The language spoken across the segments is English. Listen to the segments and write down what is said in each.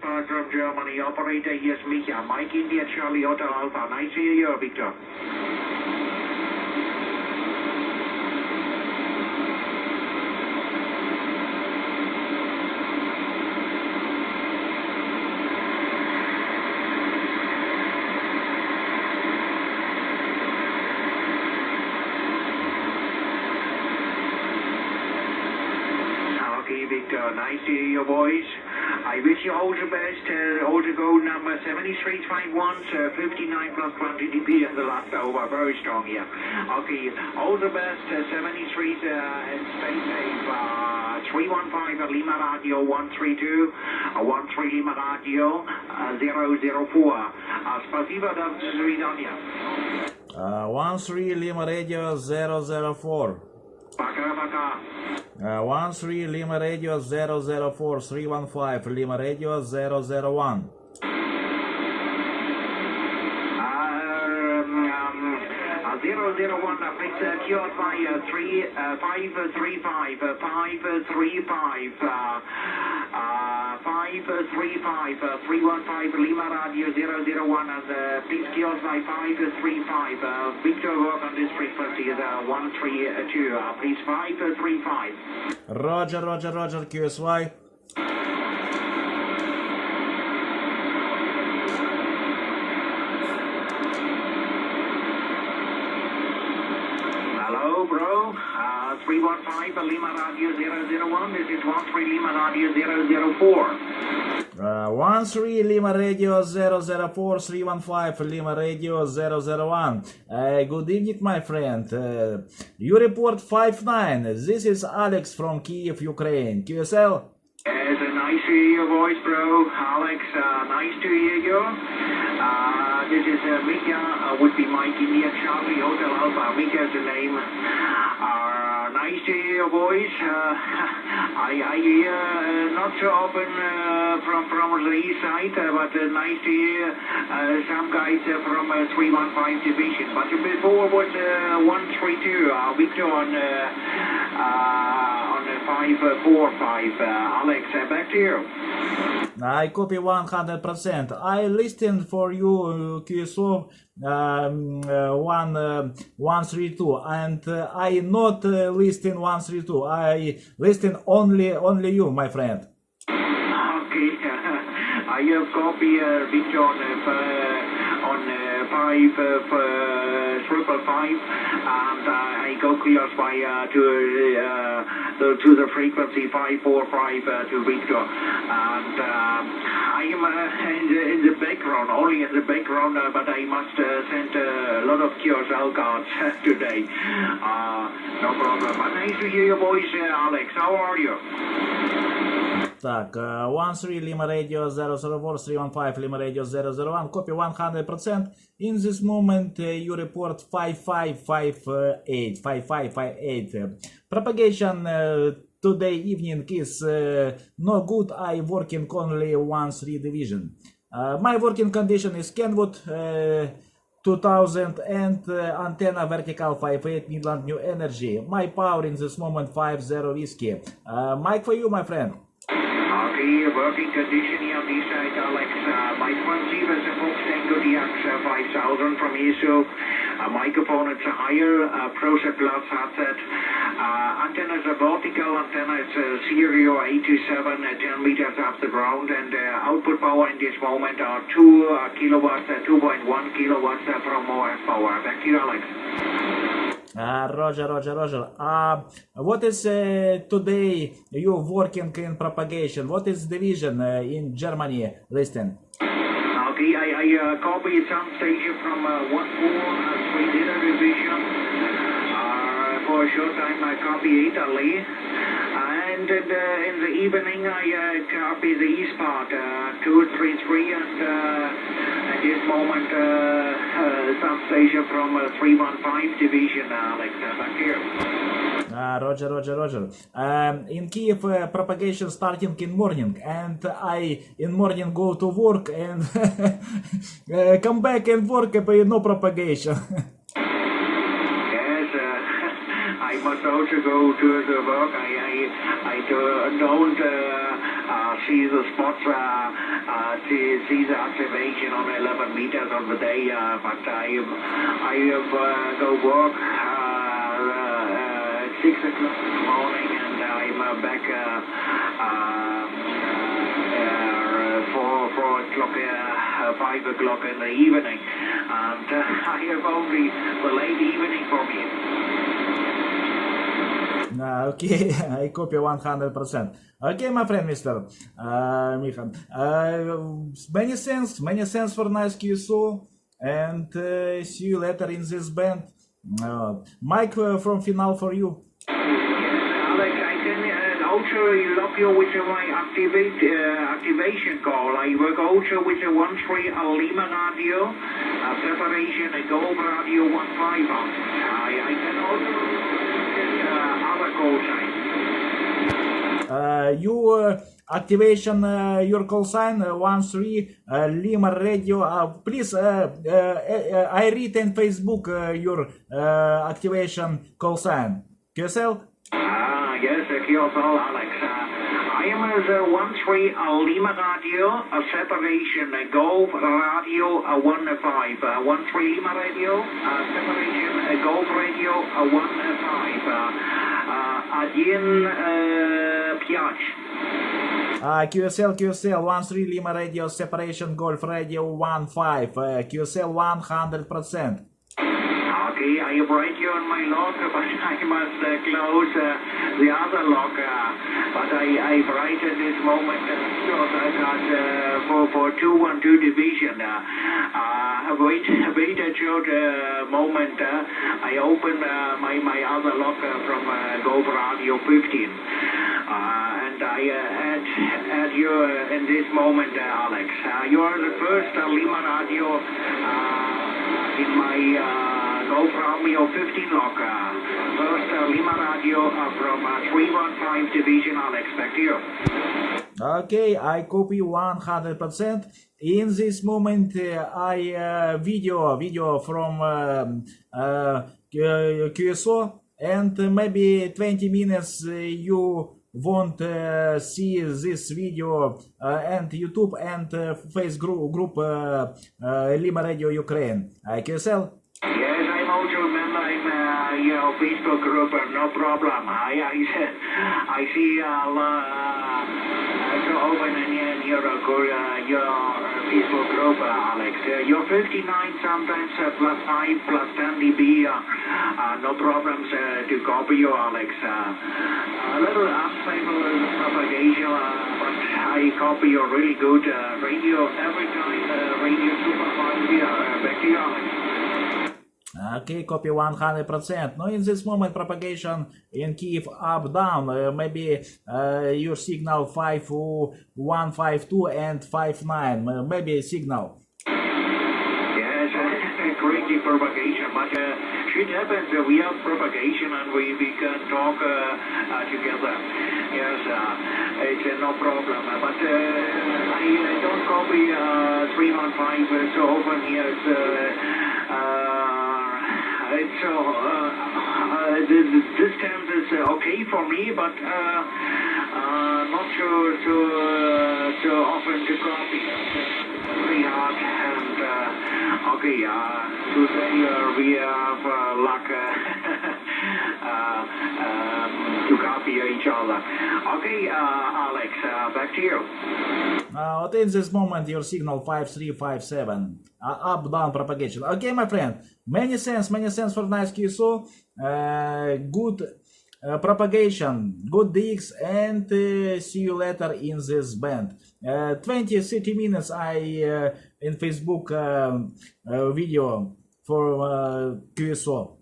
from Germany. Operator, here's Micha. Mike India Charlie Hotel Alpha. Nice to hear you, Victor. Victor, nice to hear your voice. I wish you all the best. All the goal number 7351, 59 plus 20 dB in the last over. Very strong here. Okay, all the best. 73 and stay safe. 315 Lima Radio 132, 13 Lima Radio 004. Спасибо, до свидания. 13 Lima Radio 004. Пока-пока. 13 Lima Radio 004, 315 Lima Radio 001. 001, please cured by 535, 535, 315 Lima Radio 001, and please cured by 535. Victor work on this frequency is 132, please 535. Roger, QSY. Hello, bro. 315 Lima Radio 001. This is 13 Lima Radio 004. 13 Lima Radio 004, 315 Lima Radio 001. Good evening, my friend. You report 59. This is Alex from Kyiv, Ukraine. QSL? It's nice to hear your voice, bro. Alex, nice to hear you. This is Mika, would be Mike India Charlie Hotel Alpha. Mika is the name. Nice to hear your voice. I hear not so often from the east side, but nice to hear some guys from 315 division. But before was 132, Victor on 545. Alex, back to you. I copy 100%. I listened for you QSO 132, and I not listen 132. I listen only you, my friend. Okay, I have copy Victor on 555, and I go clear by to the frequency 545 to Victor, and I am in the background, only in the background, but I must send a lot of QSO cards today. No problem. But nice to hear your voice, Alex. How are you? Так, 13 Lima Radio 004, 315 Lima Radio 001, copy 100%. In this moment, you report 5558. Propagation today evening is no good. I working only 1-3 division. My working condition is Kenwood 2000 and antenna vertical 58 Midland New Energy. My power in this moment 50 whiskey. Mike for you, my friend. Okay, working condition here on this side, Alex. My transceiver is a Fox Tango DX 5000 from QSO. Microphone is a higher, Proset Plus headset. Antenna is a vertical antenna, it's a Stereo 827, 10 meters off the ground, and output power in this moment are 2 kilowatts, 2.1 kilowatts from OS power. Back to you, Alex. Roger. What is today you working in propagation? What is division in Germany? Listen. Okay, I copy some station from 1430 division. For a short time I copy Italy. And in the evening I copy the east part, 233, and at this moment some station from 315 division, Alex. Back here. Roger. In Kyiv, propagation starting in morning, and I in morning go to work and come back and work, but no propagation. Yes, I must also go to the work. I don't see the spots to see the activation on 11 meters of the day, but I have go work at 6 o'clock in the morning, and I'm back 4 o'clock, 5 o'clock in the evening, and I have only the late evening for me. Okay, I copy 100%. Okay, my friend, Mr. Mihan. Many thanks for nice QSO, and see you later in this band. Mike from Final for you. Yes, Alex, I can also lock you with my activation call. I work also with the 13 Lima radio, separation Golf radio 15. I can also other call sign. You activation your call sign 13 Lima radio. Please, I read in Facebook your activation call sign. QSL? Yes, QSO, Alex. I am the 13 Lima radio, separation Golf radio 15. 13 Lima radio, separation Golf radio 15. 1-5. QSL 13 Lima radio, separation Golf radio 15. QSL 100%. Okay, I have radio on my lock, but I must close the other lock. But I've right at this moment because I got for 212 division. Wait a short moment. I open my other lock from Golf Radio 15. And I add you in this moment, Alex. You are the first Lima radio in my Golf Radio 15 lock. First Lima radio from 315 division, Alex. Back to you. Okay, I copy 100%. In this moment, I video from QSO, and maybe 20 minutes you won't see this video and YouTube and Facebook group Lima Radio Ukraine. QSL? Yes, I'm also a member. I'm your Facebook group. No problem. I see so open in your Facebook group, Alex. You're 59 sometimes plus 5 plus 10 dB. No problems to copy you, Alex. A little unstable propagation, but I copy you really good. Radio every time. Radio super fine here. Back to you, Alex. Okay, copy 100%. No, in this moment, propagation in Kyiv up, down. Maybe your signal 5.152 and 5.9. Maybe signal. Yes, crazy propagation, but shit happens. We have propagation and we can talk together. Yes, it's no problem. But I don't copy 315 so often here. The distance is okay for me, but not so often to copy. Very hard, and okay, today we have luck to copy each other. Okay, Alex, back to you. In this moment, your signal 5357, up, down propagation. Okay, my friend, many thanks for nice QSO, good propagation, good DX, and see you later in this band. 20-30 minutes I in Facebook video for QSO.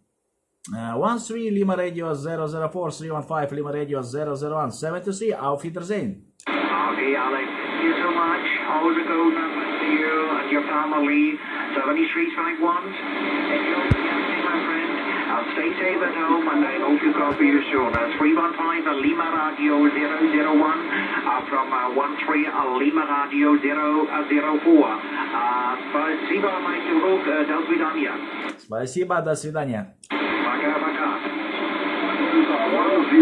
13 Lima Radio 004, 315 Lima Radio 001, 73, Auf Wiedersehen. Okay, Alex, thank you so much. Always a good number to you and your family. 7351. And you, my friend. Stay safe at home, and I hope you copy you soon. 315 Lima Radio 001 from 13 Lima Radio 004. Спасибо, мой друг. До свидания. Спасибо, до свидания. Пока-пока.